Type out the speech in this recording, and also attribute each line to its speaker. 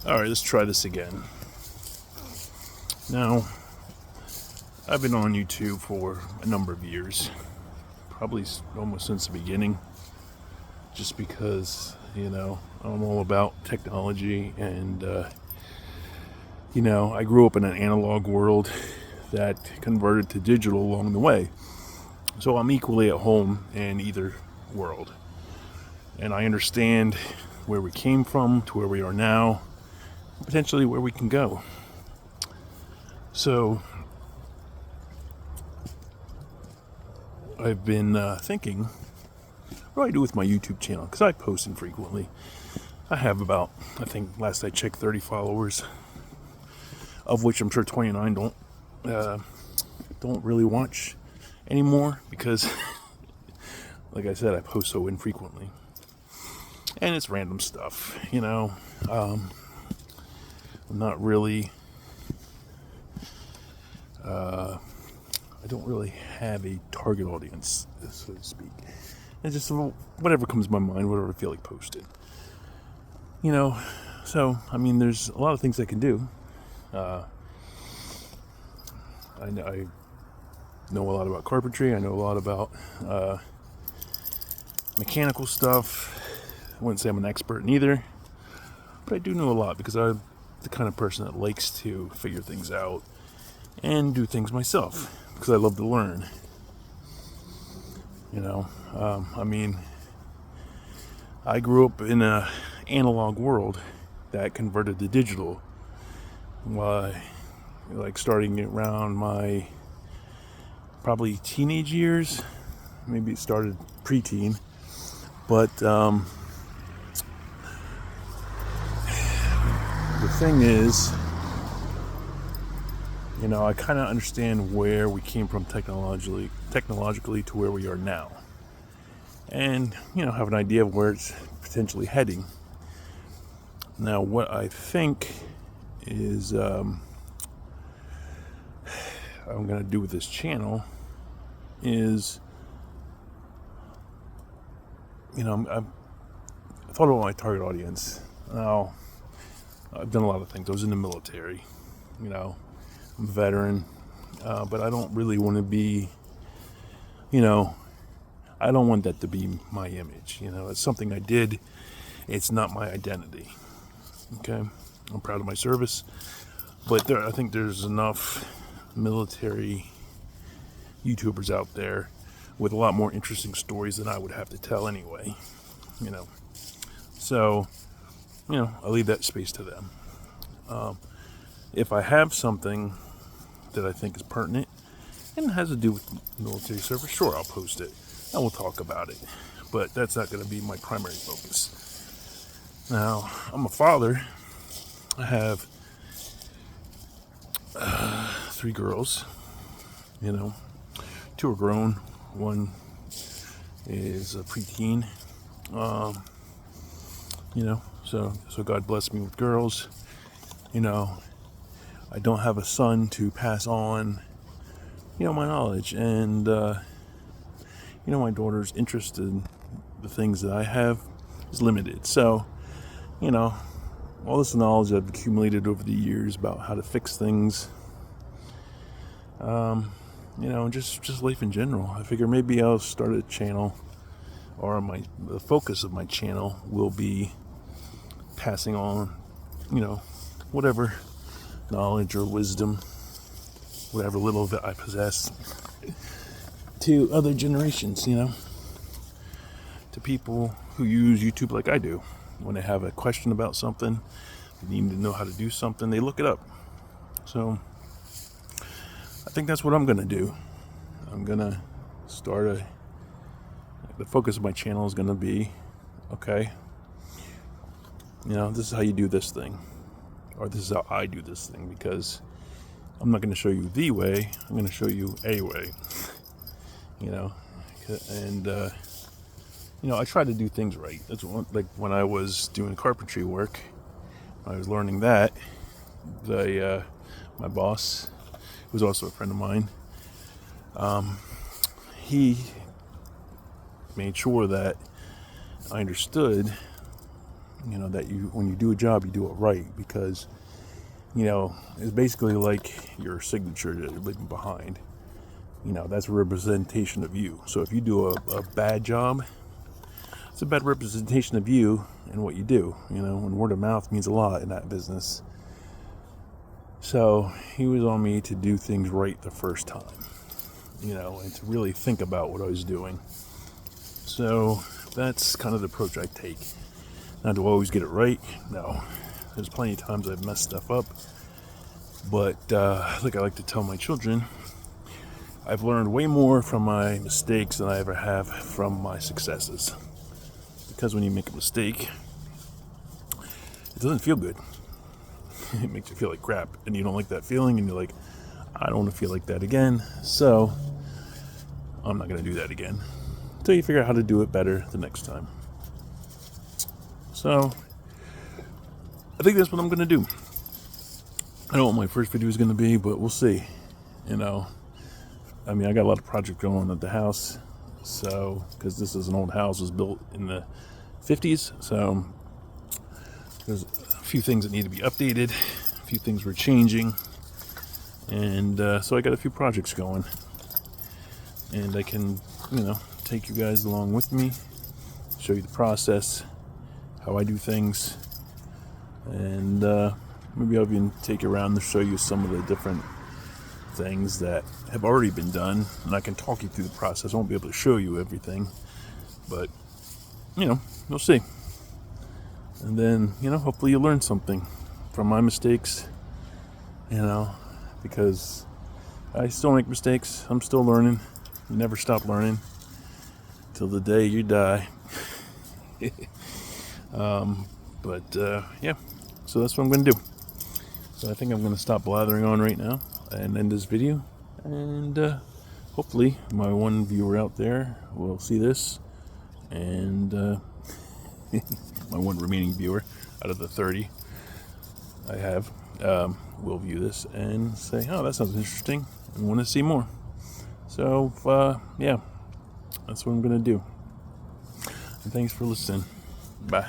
Speaker 1: Alright, let's try this again. Now, I've been on YouTube for a number of years, probably almost since the beginning, just because, I'm all about technology and, I grew up in an analog world that converted to digital along the way. So I'm equally at home in either world. And I understand where we came from to where we are now, potentially where we can go. So I've been thinking, what do I do with my YouTube channel? Because I post infrequently. I have about, I think last I checked, 30 followers, of which I'm sure 29 don't really watch anymore because, like I said, I post so infrequently. And it's random stuff, I'm not really, I don't really have a target audience, so to speak. It's just whatever comes to my mind, whatever I feel like posting. So, there's a lot of things I can do. I know a lot about carpentry. I know a lot about mechanical stuff. I wouldn't say I'm an expert in either, but I do know a lot because I'm the kind of person that likes to figure things out and do things myself because I love to learn. I grew up in an analog world that converted to digital. Like starting around my probably teenage years, maybe it started preteen, but the thing is, I kind of understand where we came from technologically to where we are now, and have an idea of where it's potentially heading. Now, what I think is I'm going to do with this channel is, I thought about my target audience. Now, I've done a lot of things. I was in the military, I'm a veteran, but I don't really want to be, I don't want that to be my image. It's something I did. It's not my identity. Okay, I'm proud of my service, but I think there's enough military YouTubers out there with a lot more interesting stories than I would have to tell anyway. So, I leave that space to them. If I have something that I think is pertinent and has to do with military service, sure, I'll post it and we'll talk about it. But that's not going to be my primary focus. Now, I'm a father. I have 3 girls. 2 are grown. 1 is a preteen. So God blessed me with girls. I don't have a son to pass on, my knowledge. And, my daughter's interest in the things that I have is limited. So, all this knowledge I've accumulated over the years about how to fix things, just life in general. I figure maybe I'll start a channel, or the focus of my channel will be passing on, whatever knowledge or wisdom, whatever little of it I possess, to other generations, to people who use YouTube like I do. When they have a question about something, they need to know how to do something, they look it up. So I think that's what I'm going to do. I'm going to start the focus of my channel is going to be, okay, this is how you do this thing, or this is how I do this thing, because I'm not going to show you the way, I'm going to show you a way, and, I try to do things right. That's like when I was doing carpentry work, I was learning that, my boss, who was also a friend of mine, he made sure that I understood you know, that you, when you do a job, you do it right, because, you know, it's basically like your signature that you're leaving behind. You know, that's a representation of you. So if you do a bad job, it's a bad representation of you and what you do, you know, and word of mouth means a lot in that business. So he was on me to do things right the first time, you know, and to really think about what I was doing. So that's kind of the approach I take. Now, do I always get it right? No. There's plenty of times I've messed stuff up. But like I like to tell my children, I've learned way more from my mistakes than I ever have from my successes. Because when you make a mistake, it doesn't feel good. It makes you feel like crap, and you don't like that feeling, and you're like, I don't want to feel like that again, so I'm not going to do that again until you figure out how to do it better the next time. So I think that's what I'm going to do. I don't know what my first video is going to be, but we'll see. You know, I mean, I got a lot of projects going on at the house, so, because this is an old house, it was built in the 50s, so there's a few things that need to be updated, a few things were changing, and so I got a few projects going, and I can, you know, take you guys along with me, show you the process, how I do things, and maybe I'll even take you around to show you some of the different things that have already been done, and I can talk you through the process. I won't be able to show you everything, but, you know, you'll see. And then, you know, hopefully you learn something from my mistakes, you know, because I still make mistakes. I'm still learning. You never stop learning till the day you die. Yeah, so that's what I'm going to do. So I think I'm going to stop blathering on right now and end this video. And hopefully my one viewer out there will see this, and my one remaining viewer out of the 30 I have will view this and say, oh, that sounds interesting, and want to see more. So yeah, that's what I'm going to do. And thanks for listening. Bye.